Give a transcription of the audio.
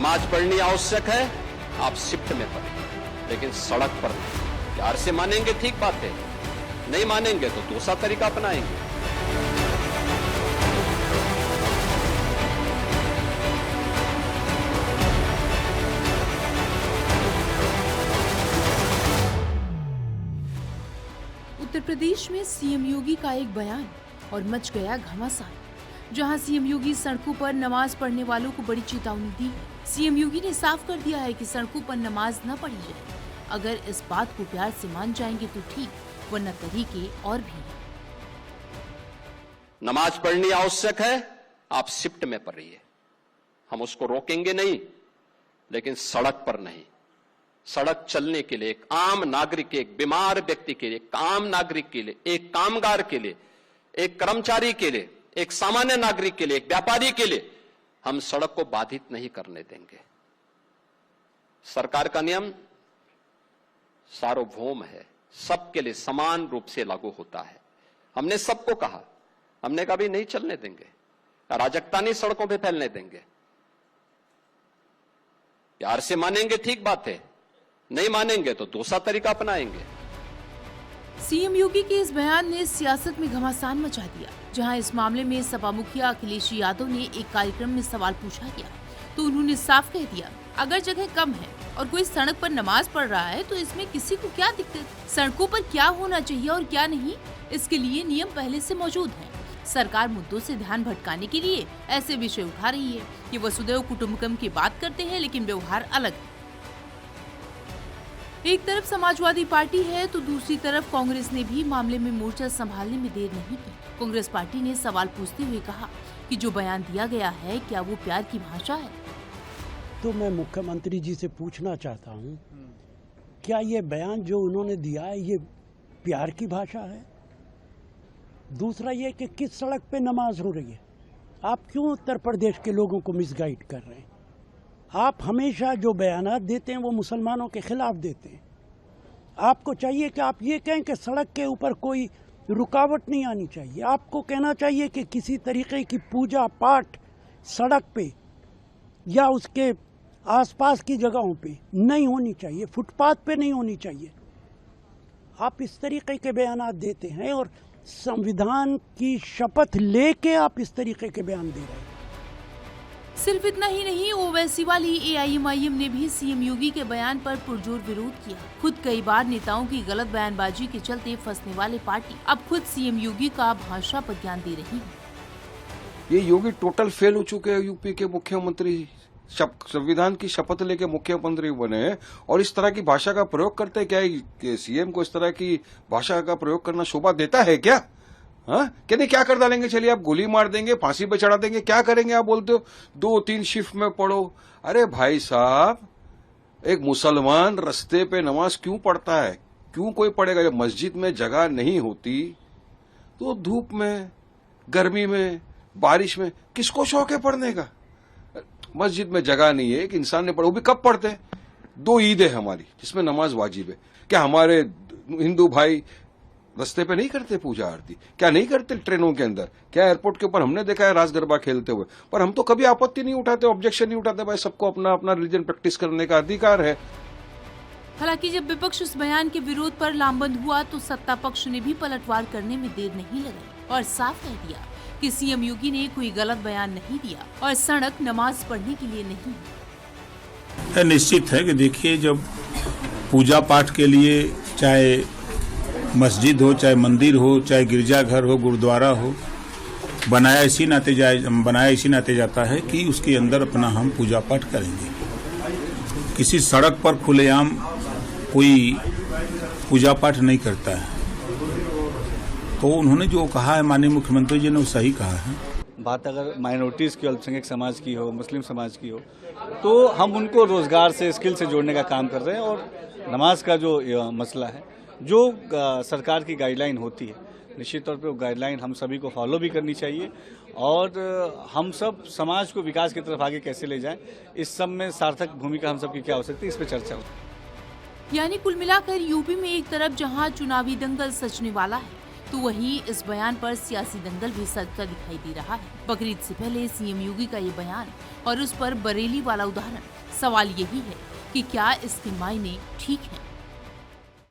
नमाज पढ़नी आवश्यक है, आप शिफ्ट में पढ़ें, लेकिन सड़क पर नहीं। प्यार से मानेंगे ठीक बात है, नहीं मानेंगे तो दूसरा तरीका अपनाएंगे। उत्तर प्रदेश में सीएम योगी का एक बयान और मच गया घमासान। जहां सीएम योगी सड़कों पर नमाज पढ़ने वालों को बड़ी चेतावनी दी है। सीएम योगी ने साफ कर दिया है कि सड़कों पर नमाज न पढ़ी जाए। अगर इस बात को प्यार से मान जाएंगे तो ठीक, वरना तरीके और भी हैं। नमाज पढ़नी आवश्यक है, आप शिफ्ट में पढ़िए, हम उसको रोकेंगे नहीं, लेकिन सड़क पर नहीं। सड़क चलने के लिए एक आम नागरिक के, एक बीमार व्यक्ति के लिए, एक आम नागरिक के लिए, एक कामगार के लिए, एक कर्मचारी के लिए, एक सामान्य नागरिक के लिए, एक व्यापारी के लिए हम सड़क को बाधित नहीं करने देंगे। सरकार का नियम सार्वभौम है, सबके लिए समान रूप से लागू होता है। हमने सबको कहा, हमने कभी नहीं चलने देंगे, अराजकता नहीं सड़कों पे फैलने देंगे। प्यार से मानेंगे ठीक बात है, नहीं मानेंगे तो दूसरा तरीका अपनाएंगे। सीएम योगी के इस बयान ने सियासत में घमासान मचा दिया। जहां इस मामले में सपा मुखिया अखिलेश यादव ने एक कार्यक्रम में सवाल पूछा गया तो उन्होंने साफ कह दिया, अगर जगह कम है और कोई सड़क पर नमाज पढ़ रहा है तो इसमें किसी को क्या दिक्कत। सड़कों पर क्या होना चाहिए और क्या नहीं, इसके लिए नियम पहले से मौजूद हैं। सरकार मुद्दों से ध्यान भटकाने के लिए ऐसे विषय उठा रही है कि वसुधैव कुटुंबकम की बात करते हैं, लेकिन व्यवहार अलग है। एक तरफ समाजवादी पार्टी है तो दूसरी तरफ कांग्रेस ने भी मामले में मोर्चा संभालने में देर नहीं की। कांग्रेस पार्टी ने सवाल पूछते हुए कहा कि जो बयान दिया गया है, क्या वो प्यार की भाषा है? तो मैं मुख्यमंत्री जी से पूछना चाहता हूँ, क्या ये बयान जो उन्होंने दिया है ये प्यार की भाषा है? दूसरा ये कि किस सड़क पे नमाज हो रही है? आप क्यों उत्तर प्रदेश के लोगों को मिसगाइड कर रहे हैं? आप हमेशा जो बयानात देते हैं वो मुसलमानों के खिलाफ देते हैं। आपको चाहिए कि आप ये कहें कि सड़क के ऊपर कोई रुकावट नहीं आनी चाहिए। आपको कहना चाहिए कि किसी तरीके की पूजा पाठ सड़क पे या उसके आसपास की जगहों पे नहीं होनी चाहिए, फुटपाथ पे नहीं होनी चाहिए। आप इस तरीके के बयानात देते हैं और संविधान की शपथ लेके आप इस तरीके के बयान दे रहे हैं। सिर्फ इतना ही नहीं, ओवैसी वाली एआईएमआईएम ने भी सीएम योगी के बयान पर पुरजोर विरोध किया। खुद कई बार नेताओं की गलत बयानबाजी के चलते फंसने वाले पार्टी अब खुद सीएम योगी का भाषा पर ज्ञान दे रही है। ये योगी टोटल फेल हो चुके हैं। यूपी के मुख्यमंत्री संविधान की शपथ लेके मुख्यमंत्री बने और इस तरह की भाषा का प्रयोग करते हैं। क्या सीएम को इस तरह की भाषा का प्रयोग करना शोभा देता है क्या? हाँ, कहते क्या कर डालेंगे, चलिए आप गोली मार देंगे, फांसी पे चढ़ा देंगे, क्या करेंगे आप बोलते हो? 2-3 शिफ्ट में पढ़ो। अरे भाई साहब, एक मुसलमान रास्ते पे नमाज क्यों पढ़ता है? क्यों कोई पढ़ेगा? जब मस्जिद में जगह नहीं होती तो धूप में, गर्मी में, बारिश में किसको शौक है पढ़ने का? मस्जिद में जगह नहीं है, एक इंसान ने पढ़ा, वो भी कब पढ़ते हैं? 2 ईद है हमारी जिसमें नमाज वाजिब है। क्या हमारे हिंदू भाई रास्ते पे नहीं करते पूजा आरती? क्या नहीं करते ट्रेनों के अंदर? क्या एयरपोर्ट के ऊपर हमने देखा है रास गरबा खेलते हुए? पर हम तो कभी आपत्ति नहीं उठाते, ऑब्जेक्शन नहीं उठाते। भाई सबको अपना अपना रिलीजन प्रैक्टिस करने का अधिकार है। हालांकि जब विपक्ष उस बयान के विरोध पर लामबंद हुआ तो सत्ता पक्ष ने भी पलटवार करने में देर नहीं लगाई और साफ कह दिया कि सीएम योगी ने कोई गलत बयान नहीं दिया और सड़क नमाज पढ़ने के लिए नहीं है। निश्चित है कि देखिए, जब पूजा पाठ के लिए चाहे मस्जिद हो, चाहे मंदिर हो, चाहे गिरजाघर हो, गुरुद्वारा हो, बनाया इसी नाते जाता है कि उसके अंदर अपना हम पूजा पाठ करेंगे। किसी सड़क पर खुलेआम कोई पूजा पाठ नहीं करता है। तो उन्होंने जो कहा है माननीय मुख्यमंत्री जी ने वो सही कहा है। बात अगर माइनॉरिटीज़ की, अल्पसंख्यक समाज की हो, मुस्लिम समाज की हो, तो हम उनको रोजगार से, स्किल से जोड़ने का काम कर रहे हैं। और नमाज का जो मसला है, जो सरकार की गाइडलाइन होती है, निश्चित तौर पे वो गाइडलाइन हम सभी को फॉलो भी करनी चाहिए और हम सब समाज को विकास की तरफ आगे कैसे ले जाएं, इस सब में सार्थक भूमिका हम सब की क्या हो सकती है, इस पर चर्चा हो। यानी कुल मिलाकर यूपी में एक तरफ जहां चुनावी दंगल सचने वाला है, तो वहीं इस बयान पर सियासी दंगल भी सजता दिखाई दे रहा है। बकरीद से पहले सीएम योगी का ये बयान और उस पर बरेली वाला उदाहरण, सवाल यही है कि क्या इसके मायने ठीक हैं?